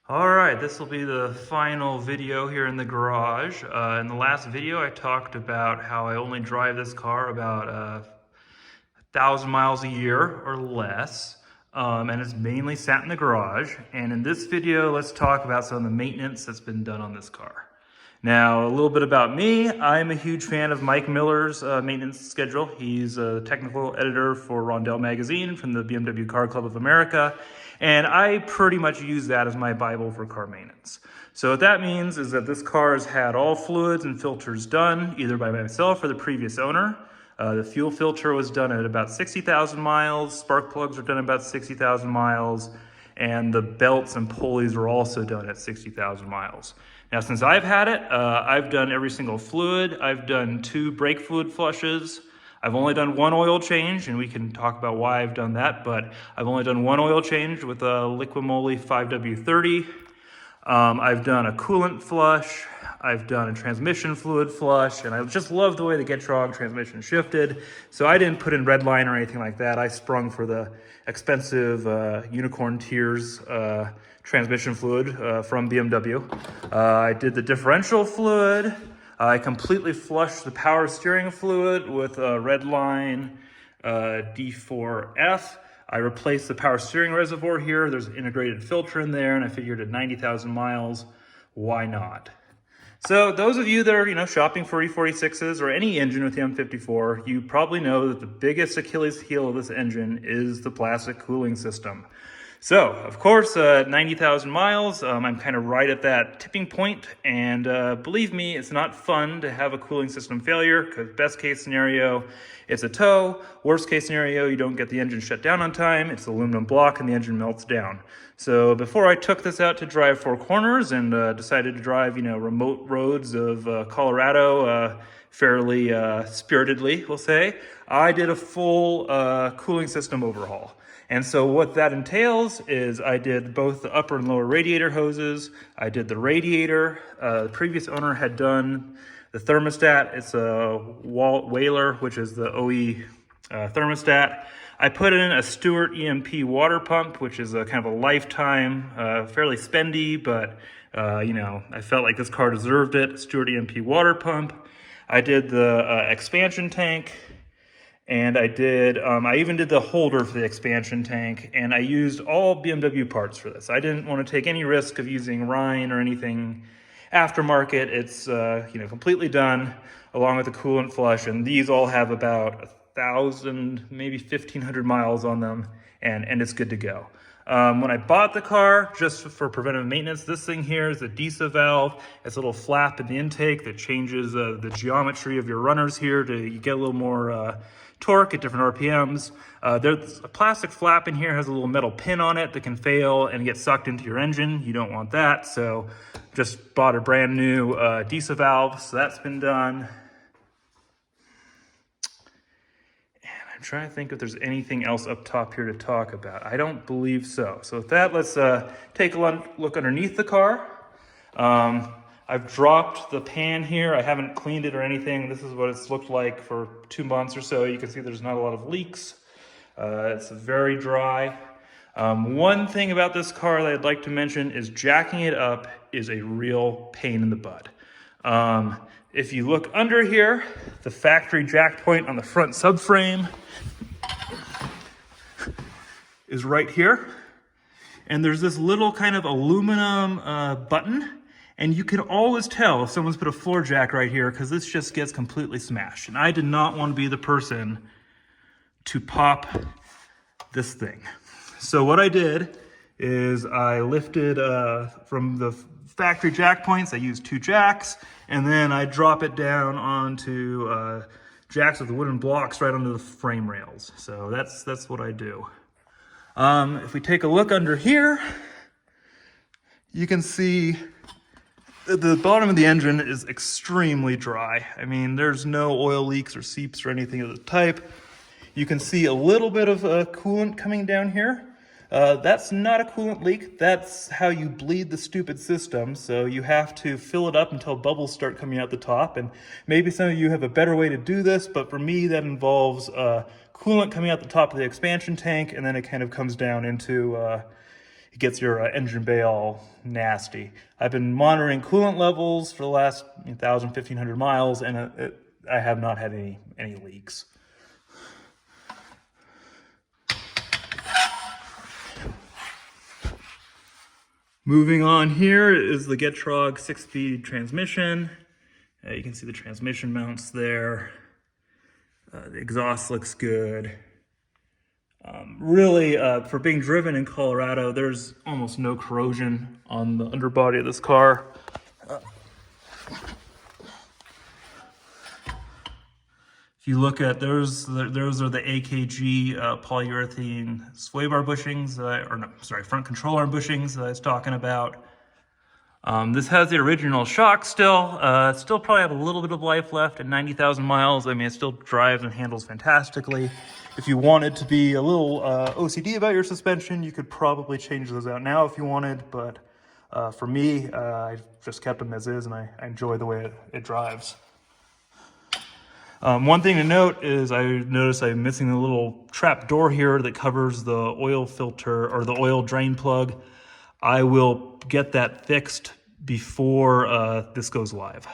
All right, this will be the final video here in the garage. In the last video, I talked about how I only drive this car about 1,000 miles a year or less, and it's mainly sat in the garage. And in this video, let's talk about some of the maintenance that's been done on this car. Now, a little bit about me. I'm a huge fan of Mike Miller's maintenance schedule. He's a technical editor for Rondell Magazine from the BMW Car Club of America, and I pretty much use that as my Bible for car maintenance. So what that means is that this car has had all fluids and filters done, either by myself or the previous owner. The fuel filter was done at about 60,000 miles, spark plugs were done at about 60,000 miles, and the belts and pulleys were also done at 60,000 miles. Now, since I've had it, I've done every single fluid. I've done 2 brake fluid flushes. I've only done 1 oil change, and we can talk about why I've done that, but I've only done 1 oil change with a Liquimoly 5W30. I've done a coolant flush. I've done a transmission fluid flush, and I just love the way the Getrag transmission shifted. So I didn't put in red line or anything like that. I sprung for the expensive Unicorn Tears transmission fluid from BMW. I did the differential fluid. I completely flushed the power steering fluid with a red line D4F. I replaced the power steering reservoir here. There's an integrated filter in there, and I figured at 90,000 miles, why not? So those of you that are, shopping for E46s or any engine with the M54, you probably know that the biggest Achilles heel of this engine is the plastic cooling system. So, of course, 90,000 miles, I'm kind of right at that tipping point, and believe me, it's not fun to have a cooling system failure, because best case scenario, it's a tow. Worst case scenario, you don't get the engine shut down on time, it's aluminum block, and the engine melts down. So before I took this out to drive 4 corners and decided to drive, remote roads of Colorado fairly spiritedly, we'll say, I did a full cooling system overhaul. And so what that entails is I did both the upper and lower radiator hoses. I did the radiator. The previous owner had done the thermostat. It's a Whaler, which is the OE thermostat. I put in a Stewart EMP water pump, which is a kind of a lifetime, fairly spendy, but I felt like this car deserved it. Stewart EMP water pump. I did the expansion tank. And I even did the holder for the expansion tank, and I used all BMW parts for this. I didn't want to take any risk of using Rhine or anything aftermarket. It's, completely done along with the coolant flush, and these all have about 1,000, maybe 1,500 miles on them, and it's good to go. When I bought the car, just for preventive maintenance, this thing here is a DISA valve. It's a little flap in the intake that changes the geometry of your runners here you get a little more torque at different RPMs. There's a plastic flap in here, has a little metal pin on it that can fail and get sucked into your engine. You don't want that, so just bought a brand new DISA valve, so that's been done. I'm trying to think if there's anything else up top here to talk about. I don't believe so. So with that, let's take a look underneath the car. I've dropped the pan here. I haven't cleaned it or anything. This is what it's looked like for 2 months or so. You can see there's not a lot of leaks. It's very dry. One thing about this car that I'd like to mention is jacking it up is a real pain in the butt. If you look under here, the factory jack point on the front subframe is right here. And there's this little kind of aluminum button. And you can always tell if someone's put a floor jack right here, because this just gets completely smashed. And I did not want to be the person to pop this thing. So what I did is I lifted from the factory jack points, I used 2 jacks, and then I drop it down onto jacks with the wooden blocks right onto the frame rails. So that's what I do. If we take a look under here, you can see the bottom of the engine is extremely dry. I mean, there's no oil leaks or seeps or anything of the type. You can see a little bit of coolant coming down here. That's not a coolant leak. That's how you bleed the stupid system. So you have to fill it up until bubbles start coming out the top. And maybe some of you have a better way to do this, but for me, that involves coolant coming out the top of the expansion tank, and then it kind of comes down into it gets your engine bay all nasty. I've been monitoring coolant levels for the last 1,000, 1,500 miles, and I have not had any leaks. Moving on here is the Getrag 6-speed transmission. You can see the transmission mounts there. The exhaust looks good. Really, for being driven in Colorado, there's almost no corrosion on the underbody of this car. If you look at those are the AKG polyurethane sway bar bushings, front control arm bushings that I was talking about. This has the original shock still. Still probably have a little bit of life left at 90,000 miles. I mean, it still drives and handles fantastically. If you wanted to be a little OCD about your suspension, you could probably change those out now if you wanted. But for me, I just kept them as is, and I enjoy the way it drives. One thing to note is I noticed I'm missing the little trap door here that covers the oil filter or the oil drain plug. I will get that fixed before this goes live.